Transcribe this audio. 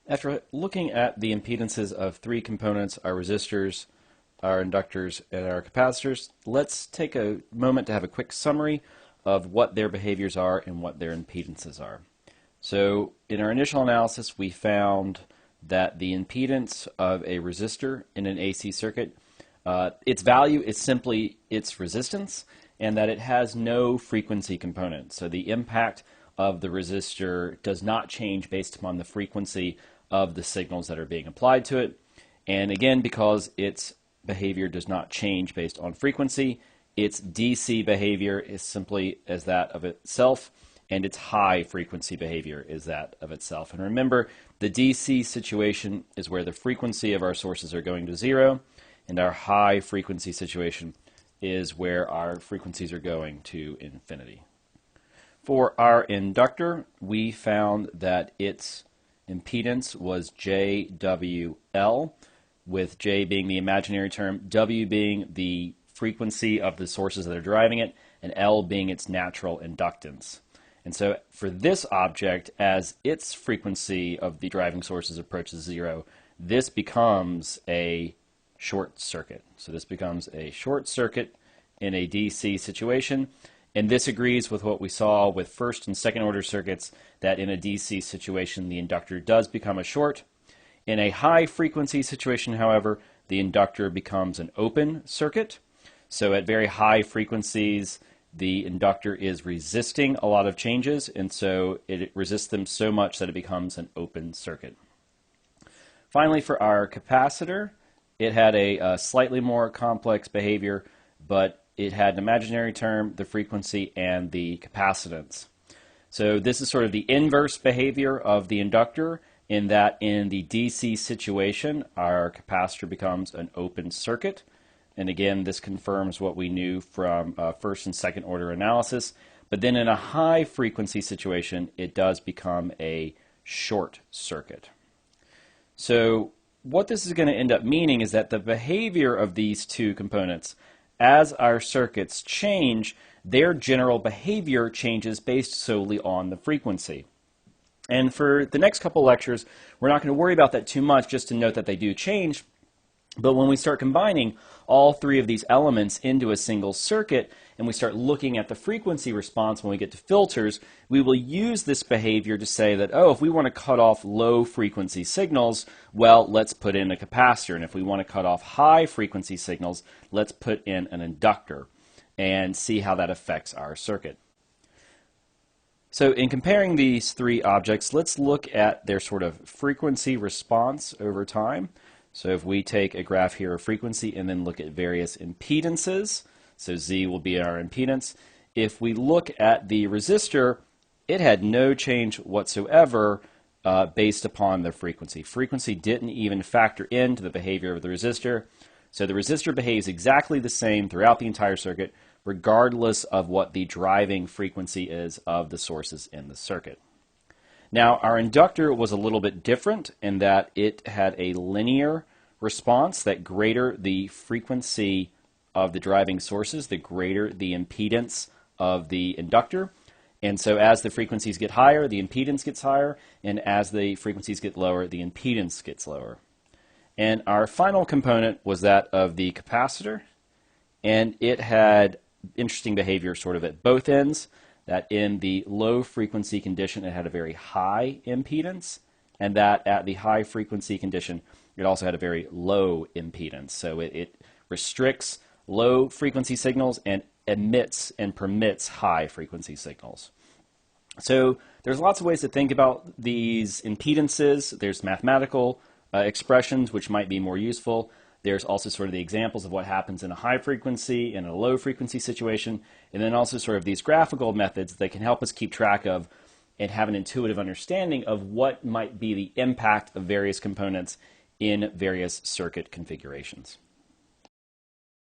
After looking at the impedances of three components, our resistors, our inductors, and our capacitors, let's take a moment to have a quick summary of what their behaviors are and what their impedances are. So in our initial analysis, we found that the impedance of a resistor in an AC circuit, its value is simply its resistance, and that it has no frequency component. So the impact of the resistor does not change based upon the frequency of the signals that are being applied to it. And again, because its behavior does not change based on frequency, its DC behavior is simply as that of itself, and its high frequency behavior is that of itself. And remember, the DC situation is where the frequency of our sources are going to zero, and our high frequency situation is where our frequencies are going to infinity. For our inductor, we found that its impedance was JWL, with J being the imaginary term, W being the frequency of the sources that are driving it, and L being its natural inductance. And so for this object, as its frequency of the driving sources approaches zero, this becomes a short circuit. So this becomes a short circuit in a DC situation. And this agrees with what we saw with first and second order circuits, that in a DC situation, the inductor does become a short. In a high frequency situation, however, the inductor becomes an open circuit. So at very high frequencies, the inductor is resisting a lot of changes, and so it resists them so much that it becomes an open circuit. Finally, for our capacitor, it had a slightly more complex behavior, but it had an imaginary term, the frequency, and the capacitance. So this is sort of the inverse behavior of the inductor, in that in the DC situation, our capacitor becomes an open circuit. And again, this confirms what we knew from first and second order analysis. But then in a high frequency situation, it does become a short circuit. So what this is going to end up meaning is that the behavior of these two components, as our circuits change, their general behavior changes based solely on the frequency. And for the next couple lectures, we're not going to worry about that too much, just to note that they do change. But when we start combining all three of these elements into a single circuit, and we start looking at the frequency response when we get to filters, we will use this behavior to say that, oh, if we want to cut off low frequency signals, well, let's put in a capacitor. And if we want to cut off high frequency signals, let's put in an inductor and see how that affects our circuit. So in comparing these three objects, let's look at their sort of frequency response over time. So if we take a graph here of frequency and then look at various impedances, so Z will be our impedance. If we look at the resistor, it had no change whatsoever based upon the frequency. Frequency didn't even factor into the behavior of the resistor. So the resistor behaves exactly the same throughout the entire circuit, regardless of what the driving frequency is of the sources in the circuit. Now, our inductor was a little bit different in that it had a linear response. That greater the frequency of the driving sources, the greater the impedance of the inductor. And so as the frequencies get higher, the impedance gets higher, and as the frequencies get lower, the impedance gets lower. And our final component was that of the capacitor, and it had interesting behavior sort of at both ends, that in the low frequency condition it had a very high impedance, and that at the high frequency condition it also had a very low impedance. So it restricts low frequency signals and emits and permits high frequency signals. So there's lots of ways to think about these impedances. There's mathematical expressions which might be more useful. There's also sort of the examples of what happens in a high frequency and a low frequency situation, and then also sort of these graphical methods that can help us keep track of and have an intuitive understanding of what might be the impact of various components in various circuit configurations.